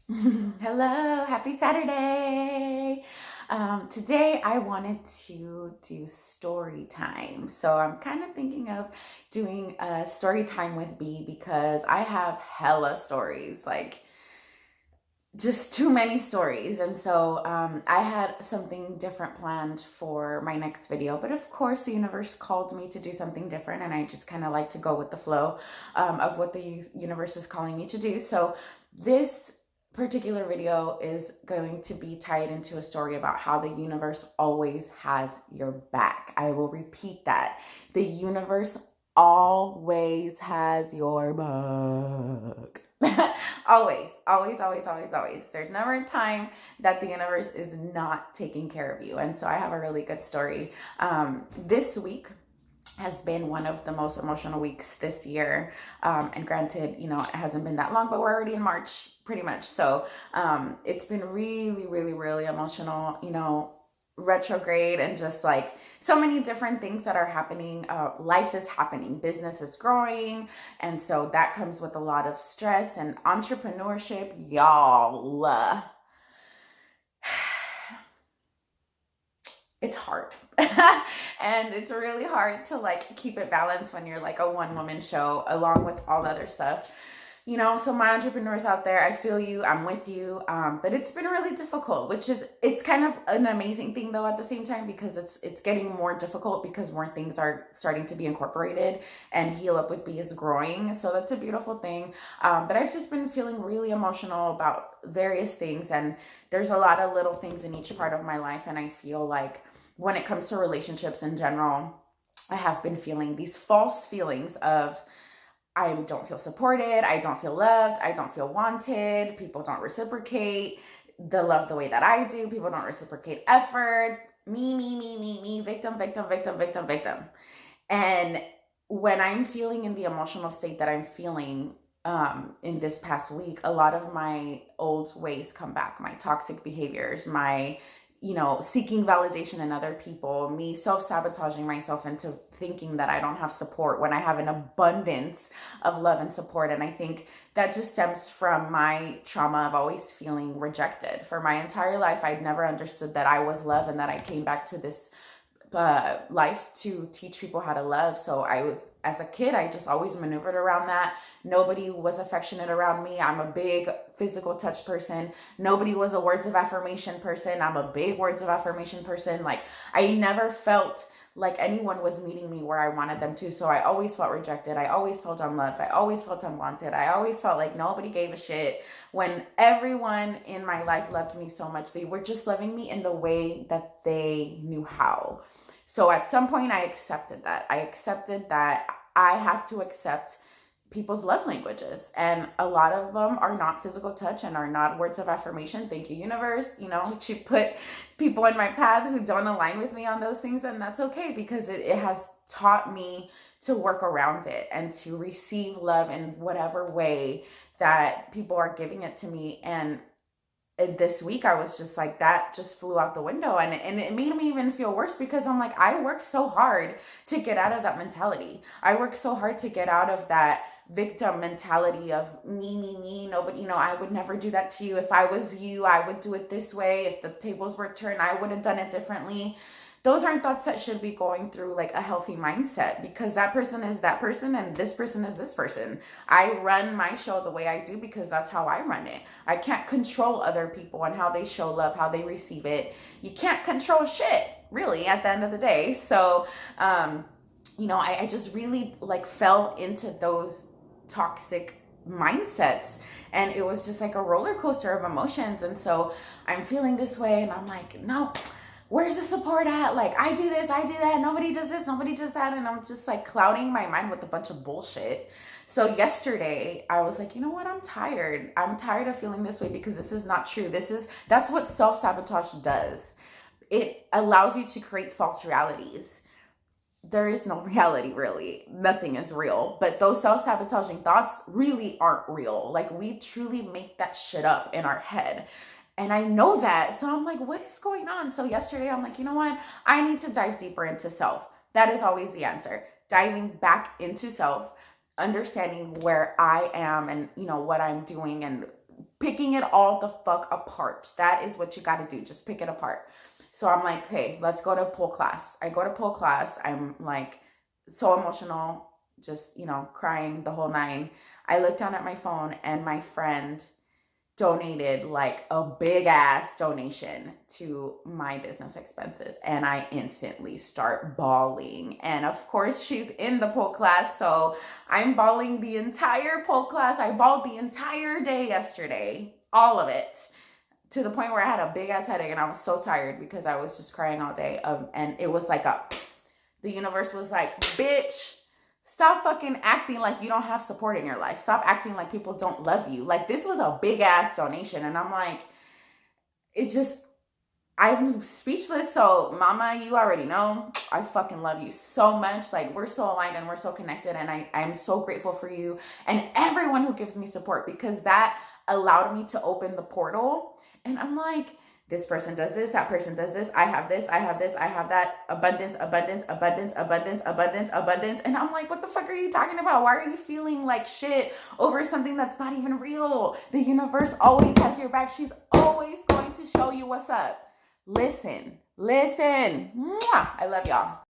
Hello, happy Saturday. Today I wanted to do story time. So I'm kind of thinking of doing a story time with B because I have hella stories, like just too many stories. And so I had something different planned for my next video. But of course, the universe called me to do something different. And I just kind of like to go with the flow of what the universe is calling me to do. So this particular video is going to be tied into a story about how the universe always has your back. I will repeat that. The universe always has your back. Always, always, always, always, always. There's never a time that the universe is not taking care of you. And so I have a really good story. This week has been one of the most emotional weeks this year. And granted, it hasn't been that long, but we're already in March pretty much. So it's been really, really, really emotional, retrograde and just like so many different things that are happening. Life is happening, business is growing, and so that comes with a lot of stress and entrepreneurship, y'all. It's hard. And it's really hard to like keep it balanced when you're like a one woman show along with all the other stuff. So my entrepreneurs out there, I feel you, I'm with you. But it's been really difficult, it's kind of an amazing thing though at the same time, because it's getting more difficult because more things are starting to be incorporated and Heal Up with B is growing. So that's a beautiful thing. But I've just been feeling really emotional about various things, and there's a lot of little things in each part of my life. And I feel like when it comes to relationships in general, I have been feeling these false feelings of I don't feel supported, I don't feel loved, I don't feel wanted, people don't reciprocate the love the way that I do, people don't reciprocate effort, me, victim, victim, victim, victim, victim. And when I'm feeling in the emotional state that I'm feeling in this past week, a lot of my old ways come back, my toxic behaviors, my seeking validation in other people, me self-sabotaging myself into thinking that I don't have support when I have an abundance of love and support. And I think that just stems from my trauma of always feeling rejected. For my entire life, I'd never understood that I was love and that I came back to this life to teach people how to love. So as a kid, I just always maneuvered around that. Nobody was affectionate around me. I'm a big physical touch person. Nobody was a words of affirmation person. I'm a big words of affirmation person. Like I never felt like anyone was meeting me where I wanted them to. So I always felt rejected. I always felt unloved. I always felt unwanted. I always felt like nobody gave a shit when everyone in my life loved me so much. They were just loving me in the way that they knew how. So at some point I accepted that. I accepted that I have to accept people's love languages, and a lot of them are not physical touch and are not words of affirmation. Thank you, universe. She put people in my path who don't align with me on those things, and that's okay, because it has taught me to work around it and to receive love in whatever way that people are giving it to me. And this week I was just like, that just flew out the window, and it made me even feel worse, because I'm like, I worked so hard to get out of that mentality. I worked so hard to get out of that victim mentality of me, nobody, I would never do that to you. If I was you, I would do it this way. If the tables were turned, I would have done it differently. Those aren't thoughts that should be going through like a healthy mindset, because that person is that person and this person is this person. I run my show the way I do because that's how I run it. I can't control other people and how they show love, how they receive it. You can't control shit, really, at the end of the day. So, I just really like fell into those toxic mindsets, and it was just like a roller coaster of emotions. And so I'm feeling this way, and I'm like, no, where's the support at? Like, I do this, I do that, nobody does this, nobody does that. And I'm just like clouding my mind with a bunch of bullshit. So yesterday I was like, you know what? I'm tired of feeling this way, because this is not true. That's what self-sabotage does. It allows you to create false realities. There is no reality, really. Nothing is real. But those self-sabotaging thoughts really aren't real. Like, we truly make that shit up in our head. And I know that. So I'm like, what is going on? So yesterday I'm like, you know what? I need to dive deeper into self. That is always the answer. Diving back into self, understanding where I am and, what I'm doing, and picking it all the fuck apart. That is what you got to do. Just pick it apart. So I'm like, hey, let's go to pole class. I go to pole class. I'm like so emotional, just, crying the whole nine. I look down at my phone and my friend donated like a big ass donation to my business expenses, and I instantly start bawling. And of course she's in the pole class, so I'm bawling the entire pole class. I bawled the entire day yesterday, all of it, to the point where I had a big ass headache and I was so tired because I was just crying all day. And it was like the universe was like, bitch, stop fucking acting like you don't have support in your life. Stop acting like people don't love you. Like, this was a big ass donation. And I'm like, I'm speechless. So mama, you already know, I fucking love you so much. Like, we're so aligned and we're so connected. And I'm so grateful for you and everyone who gives me support, because that allowed me to open the portal. And I'm like, this person does this, that person does this, I have this, I have this, I have that. Abundance, abundance, abundance, abundance, abundance, abundance. And I'm like, what the fuck are you talking about? Why are you feeling like shit over something that's not even real? The universe always has your back. She's always going to show you what's up. Listen. Mwah! I love y'all.